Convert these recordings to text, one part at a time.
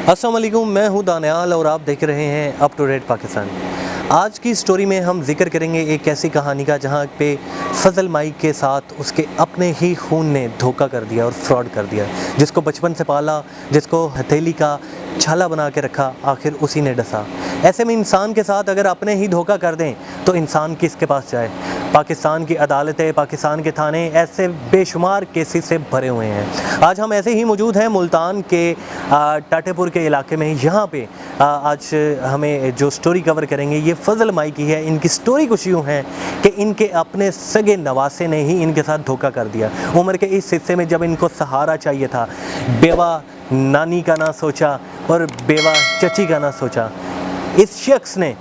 अस्सलाम वालेकुम, मैं हूं दानियाल और आप देख रहे हैं अप टू डेट पाकिस्तान। आज की स्टोरी में हम जिक्र करेंगे एक ऐसी कहानी का जहां पे फजल माई के साथ उसके अपने ही खून ने धोखा कर दिया और फ्रॉड कर दिया। जिसको बचपन से पाला, जिसको हथेली का छाला बना के रखा, आखिर उसी ने डसा। ऐसे में इंसान के साथ अगर अपने ही धोखा कर दें तो इंसान किसके पास जाए। पाकिस्तान की अदालतें, पाकिस्तान के थाने ऐसे बेशुमार केसेस से भरे हुए हैं। आज हम ऐसे ही मौजूद हैं मुल्तान के टाटेपुर के इलाके में। यहाँ पे आज हमें जो स्टोरी कवर करेंगे ये फजल माई की है। इनकी स्टोरी कुछ यूँ है कि इनके अपने सगे नवासे ने ही इनके साथ धोखा कर दिया। उम्र के इस हिस्से में जब इनको सहारा चाहिए था, बेवा नानी का ना सोचा और बेवा चची का ना सोचा, इस शख्स ने,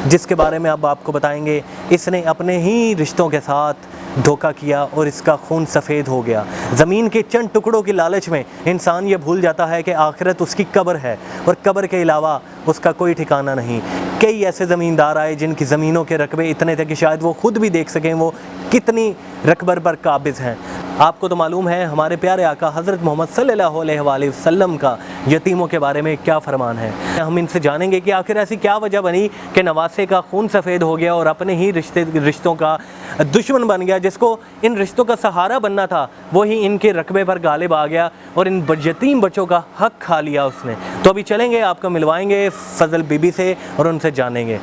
जिसके बारे में अब आपको बताएंगे, इसने अपने ही रिश्तों के साथ धोखा किया और इसका खून सफ़ेद हो गया। ज़मीन के चंद टुकड़ों की लालच में इंसान ये भूल जाता है कि आखिरत उसकी कब्र है और कब्र के अलावा उसका कोई ठिकाना नहीं। कई ऐसे ज़मींदार आए जिनकी ज़मीनों के रकबे इतने थे कि शायद वो खुद भी देख सकें वो कितनी रकबर पर काबिज़ हैं। आपको तो मालूम है हमारे प्यारे आका हज़रत मोहम्मद सल्लल्लाहु अलैहि वसल्लम का यतीमों के बारे में क्या फरमान है। हम इनसे जानेंगे कि आखिर ऐसी क्या वजह बनी कि नवासे का खून सफ़ेद हो गया और अपने ही रिश्तों का दुश्मन बन गया। जिसको इन रिश्तों का सहारा बनना था वही इनके रकबे पर गालिब आ गया और इन यतीम बच्चों का हक खा लिया उसने। तो अभी चलेंगे, आपको मिलवाएंगे फजल बीबी से और उनसे जानेंगे।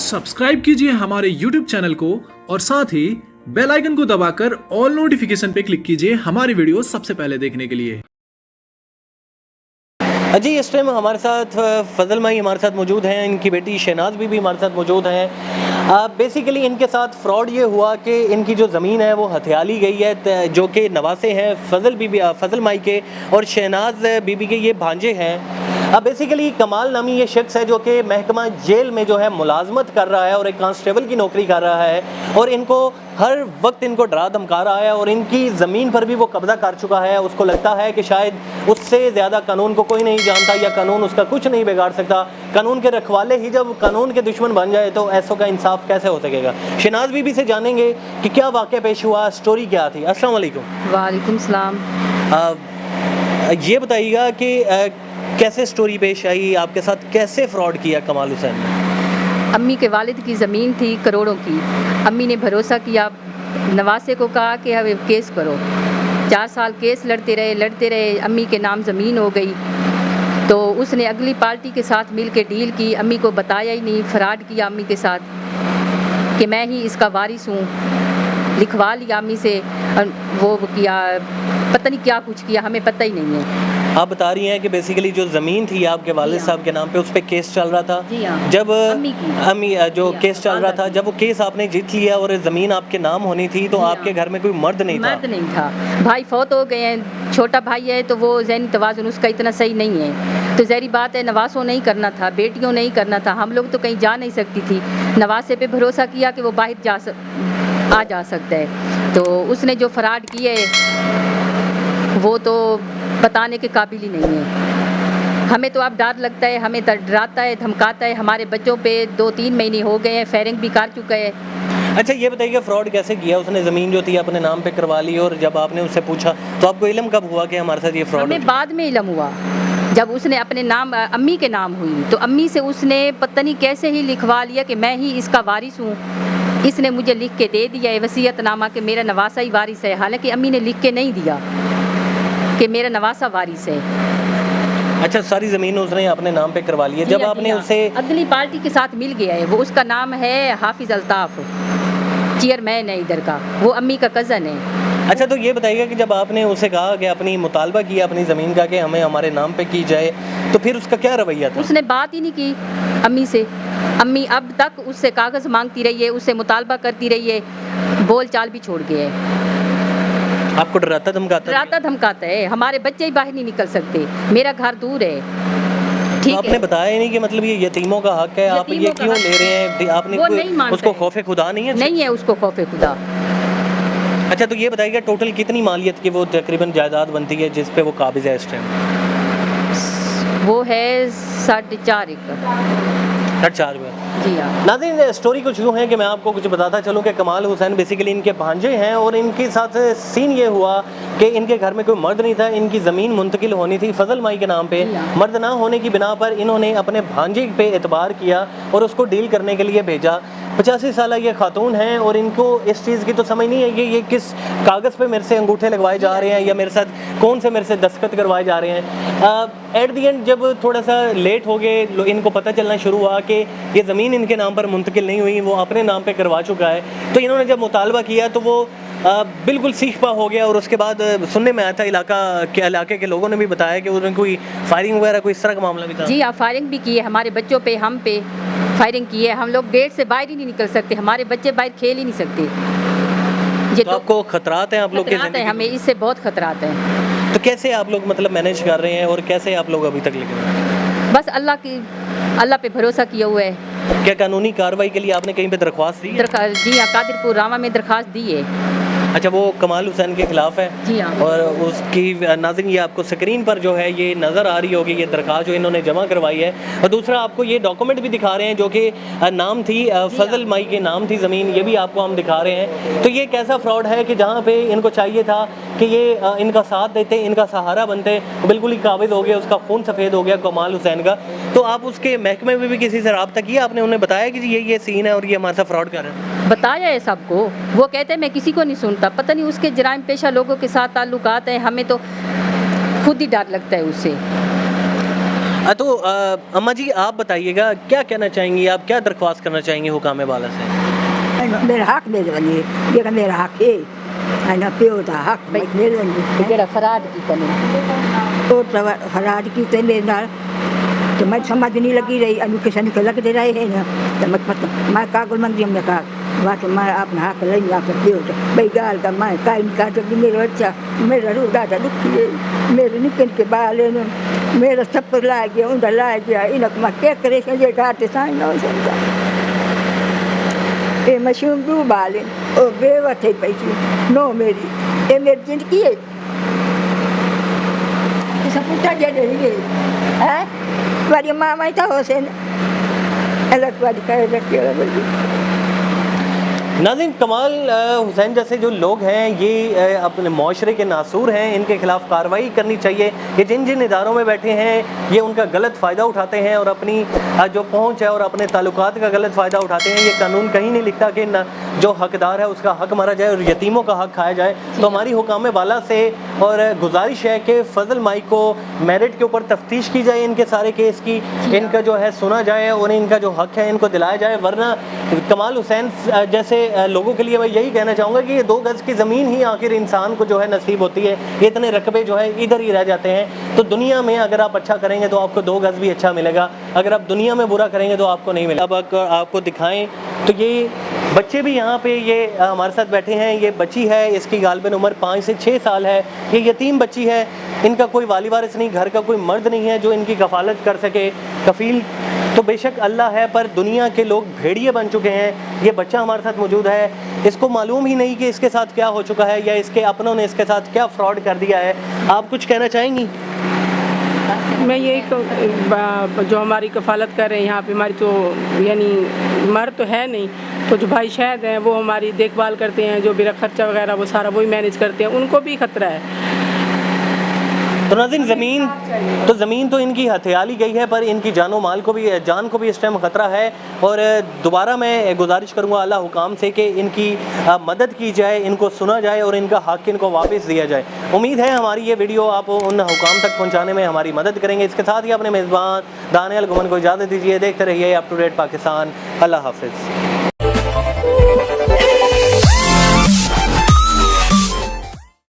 सब्सक्राइब कीजिए हमारे YouTube चैनल को और साथ ही बेल आइकन को दबाकर ऑल नोटिफिकेशन पे क्लिक कीजिए हमारी वीडियो सबसे पहले देखने के लिए। जी, इस टाइम हमारे साथ फजल माई हमारे साथ मौजूद हैं। इनकी बेटी शहनाज भी हमारे साथ मौजूद हैं। बेसिकली इनके साथ फ्रॉड ये हुआ कि इनकी जो ज़मीन है वो हथियाली गई है, जो कि नवासे हैं फजल माई के और शहनाज बीबी के ये भांजे हैं। अब बेसिकली कमाल नामी ये शख्स है जो कि महकमा जेल में जो है मुलाजमत कर रहा है और एक कांस्टेबल की नौकरी कर रहा है और इनको हर वक्त इनको डरा धमका रहा है और इनकी ज़मीन पर भी वो कब्ज़ा कर चुका है। उसको लगता है कि शायद उससे ज़्यादा कानून को कोई नहीं जानता या कानून उसका कुछ नहीं बिगाड़ सकता। कानून के रखवाले ही जब कानून के दुश्मन बन जाए तो ऐसों का इंसाफ कैसे हो सकेगा। शहनाज बीबी से जानेंगे कि क्या वाक़या पेश हुआ, स्टोरी क्या थी। अस्सलाम वालेकुम। वालेकुम सलाम। ये बताइएगा कि कैसे स्टोरी पेश आई, आपके साथ कैसे फ्रॉड किया कमाल हुसैन ने। अम्मी के वालिद की ज़मीन थी करोड़ों की। अम्मी ने भरोसा किया, नवासे को कहा कि अब केस करो। 4 साल केस लड़ते रहे। अम्मी के नाम ज़मीन हो गई तो उसने अगली पार्टी के साथ मिल के डील की। अम्मी को बताया ही नहीं, फ्रॉड किया अम्मी के साथ कि मैं ही इसका वारिस हूँ। लिखवा लिया अम्मी से, वो किया, पता नहीं क्या कुछ किया, हमें पता ही नहीं है। आप बता रही हैं कि बेसिकली जो ज़मीन थी आपके वालिद साहब के नाम पे, उस पे केस चल रहा था। जी हाँ। जब अम्मी जो केस चल रहा था, जब वो केस आपने जीत लिया और ज़मीन आपके नाम होनी थी तो आपके घर में कोई मर्द नहीं था। भाई फौत हो गए हैं, छोटा भाई है तो वो ज़हनी तवाज़ुन उसका इतना सही नहीं है। तो ज़ाहिर बात है नवासों नहीं करना था, बेटियों नहीं करना था। हम लोग तो कहीं जा नहीं सकती थी। नवासे पे भरोसा किया कि वो बाहर आ जा सकता है। तो उसने जो फ्रॉड किए वो तो बताने के काबिल ही नहीं है। हमें तो अब डर लगता है, हमें डराता है, धमकाता है। हमारे बच्चों पे 2-3 महीने हो गए हैं, फायरिंग भी कर चुका है। अच्छा, ये बताइए फ्रॉड कैसे किया उसने? ज़मीन जो थी अपने नाम पे करवा ली और जब आपने उससे पूछा तो आपको इल्म कब हुआ कि हमारे साथ ये फ्रॉड? हमें बाद में इल्म हुआ जब उसने अपने नाम अम्मी के नाम हुई तो अम्मी से उसने पता नहीं कैसे ही लिखवा लिया कि मैं ही इसका वारिस हूँ। इसने मुझे लिख के दे दिया है वसीयतनामा कि मेरा नवासा ही वारिस है। हालांकि अम्मी ने लिख के नहीं दिया कि मेरा नवासा वारिस है। अच्छा, सारी ज़मीन उसने अपने नाम पे करवा ली है। जब आपने उसे अगली पार्टी के साथ मिल गया है, वो उसका नाम है हाफिज अल्ताफ, चेयरमैन है इधर का, वो अम्मी का कज़न है। अच्छा, तो ये बताइएगा कि जब आपने उसे कहा कि अपनी मुतालबा किया अपनी ज़मीन का कि हमें हमारे नाम पे की जाए, तो फिर उसका क्या रवैया था? उसने बात ही नहीं की अम्मी से। अम्मी अब तक उससे कागज़ मांगती रही है, उससे मुतालबा करती रही है, बोल चाल भी छोड़ गए है। आपको डराता धमकाता है। हमारे बच्चे ही बाहर नहीं निकल सकते, मेरा घर दूर है। तो आपने बताया नहीं कि मतलब ये यतीमों का हक है, आप ये क्यों ले रहे हैं? आपने उसको खौफे खुदा नहीं है? नहीं है उसको खौफे खुदा। अच्छा, तो ये बताइएगा टोटल कितनी मालियत की वो तकरीबन जायदाद बनती है जिस पे वो काबिज है इस टाइम? वो है 4.5 एकड़। 4 में। जी हाँ। नाज़रीन, स्टोरी कुछ यूँ है कि मैं आपको कुछ बताता चलूँ कि कमाल हुसैन बेसिकली इनके भांजे हैं और इनके साथ सीन ये हुआ कि इनके घर में कोई मर्द नहीं था, इनकी ज़मीन मुंतकिल होनी थी फजल माई के नाम पे। मर्द ना होने की बिना पर इन्होंने अपने भांजे पे एतबार किया और उसको डील करने के लिए भेजा। 85 साल ये खातून हैं और इनको इस चीज़ की तो समझ नहीं है कि ये किस कागज़ पे मेरे से अंगूठे लगवाए जा रहे हैं या मेरे साथ कौन से मेरे से दस्तखत करवाए जा रहे हैं। एट दी एंड जब थोड़ा सा लेट हो गए, इनको पता चलना शुरू हुआ कि ये ज़मीन इनके नाम पर मुंतकिल नहीं हुई, वो अपने नाम पे करवा चुका है। तो इन्होंने जब मुतालबा किया तो वो बिल्कुल सीखपा हो गया और उसके बाद सुनने में आया था इलाके के लोगों ने भी बताया कि उसमें कोई फायरिंग वगैरह कोई इस तरह का मामला भी था। जी हाँ, फायरिंग भी की है, हमारे बच्चों पे, हम पे फायरिंग की है। हम लोग गेट से बाहर ही नहीं निकल सकते, हमारे बच्चे बाहर खेल ही नहीं सकते। ये तो आपको खतरात हैं आप लोग के खतरात है, हमें इससे बहुत खतरात हैं। तो कैसे आप लोग मतलब मैनेज कर रहे हैं और कैसे आप लोग अभी तक लेके बस अल्लाह पे भरोसा किया हुआ है। क्या कानूनी कार्रवाई के लिए आपने कहीं पे दरख्वास्त दी है? जी हाँ, कादिरपुर रामा में दरखास्त दी है। अच्छा, वो कमाल हुसैन के खिलाफ है? जी हाँ। और उसकी नाज़रीन ये आपको स्क्रीन पर जो है ये नज़र आ रही होगी, ये दरख्वास्त जो इन्होंने जमा करवाई है। और दूसरा आपको ये डॉक्यूमेंट भी दिखा रहे हैं जो कि नाम थी फजल माई के नाम थी ज़मीन, ये भी आपको हम दिखा रहे हैं। तो ये कैसा फ्रॉड है कि जहाँ पे इनको चाहिए था कि ये इनका साथ देते, इनका सहारा बनते, बिल्कुल ही काबिज हो गया, उसका खून सफ़ेद हो गया कमाल हुसैन का। तो आप उसके महकमे में भी किसी से रब्ता किया आपने? उन्हें बताया कि ये सीन है और ये हमारे साथ फ्रॉड कर रहे हैं? बताया है सबको, वो कहते हैं मैं किसी को नहीं सुनता। पता नहीं उसके जराइम पेशा लोगों के साथ ताल्लुकात हैं, हमें तो खुद ही डर लगता है उससे। तो अम्मा जी आप बताइएगा क्या कहना चाहेंगी, आप क्या दरख्वास्त करना चाहेंगी हुकाम वाला से? मेरा हक दे दे, ये मेरा हक है ना, प्यो दा हक दे दे। जेड़ा फराड की कने और फराड की ते मेरे नाल तो मैं समझ नहीं लगी रही, अनु किसी ने लग दे रहे हैं ना, तो मैं पता मैं कागल मंगी हमने कहा बात मैं अपना हक ले आप प्यो तो भाई गाल का मैं काई नहीं काट कि मेरा बच्चा मेरा रूदा था दुखी है, मेरे निकल के बाल ने मेरा थप्पड़ ला गया, उंडा ला गया, इनक मैं क्या करे ये घाटे साइन ना हो सकता। ये मशरूम दू बाले ओ बेवथे पैसी नो मेरी ये मेरी जिंदगी है, सब पूछा जा रही है वाली मामा ही था हुसैन अलग वाली कह रखी है। नाज़रीन, कमाल हुसैन जैसे जो लोग हैं ये अपने माशरे के नासूर हैं, इनके खिलाफ कार्रवाई करनी चाहिए। ये जिन जिन इदारों में बैठे हैं ये उनका गलत फ़ायदा उठाते हैं और अपनी जो पहुंच है और अपने ताल्लुकात का गलत फ़ायदा उठाते हैं। ये कानून कहीं नहीं लिखता कि जो हकदार है उसका हक मारा जाए और यतीमों का हक खाया जाए। तो हमारी हुकाम वाला से और गुजारिश है कि फजल माई को मेरिट के ऊपर तफ्तीश की जाए, इनके सारे केस की, इनका जो है सुना जाए और इनका जो हक है इनको दिलाया जाए। वरना कमाल हुसैन जैसे लोगों के लिए मैं यही कहना चाहूँगा कि ये 2 गज़ की ज़मीन ही आखिर इंसान को जो है नसीब होती है, ये इतने रकबे जो है इधर ही रह जाते हैं। तो दुनिया में अगर आप अच्छा करेंगे तो आपको 2 गज़ भी अच्छा मिलेगा, अगर आप दुनिया में बुरा करेंगे तो आपको नहीं मिलेगा। अब आपको दिखाएं तो ये बच्चे भी यहाँ पे ये हमारे साथ बैठे हैं। ये बच्ची है, इसकी गालिबन उम्र 5 से 6 साल है। ये यतीम बच्ची है, इनका कोई वाली वारिस नहीं, घर का कोई मर्द नहीं है जो इनकी कफालत कर सके। कफील तो बेशक अल्लाह है, पर दुनिया के लोग भेड़िए बन चुके हैं। ये बच्चा हमारे साथ मौजूद है, इसको मालूम ही नहीं कि इसके साथ क्या हो चुका है या इसके अपनों ने इसके साथ क्या फ्रॉड कर दिया है। आप कुछ कहना चाहेंगी? मैं यही जो हमारी कफ़ालत कर रहे हैं यहाँ पे, हमारी तो यानी मर्द तो है नहीं, तो जो भाई शायद हैं वो हमारी देखभाल करते हैं, जो मेरा खर्चा वगैरह वो सारा वही मैनेज करते हैं, उनको भी खतरा है। तो नाज़रीन, ज़मीन तो इनकी हथियाली गई है, पर इनकी जान को भी इस टाइम ख़तरा है। और दोबारा मैं गुजारिश करूँगा अल्लाह हुकाम से कि इनकी मदद की जाए, इनको सुना जाए और इनका हक़ इनको वापस दिया जाए। उम्मीद है हमारी ये वीडियो आप उन हुकाम तक पहुँचाने में हमारी मदद करेंगे। इसके साथ ही अपने मेज़बान दानियल गुमन को इजाज़त दीजिए। देखते रहिए अप टू डेट पाकिस्तान। अल्लाह हाफ़िज़।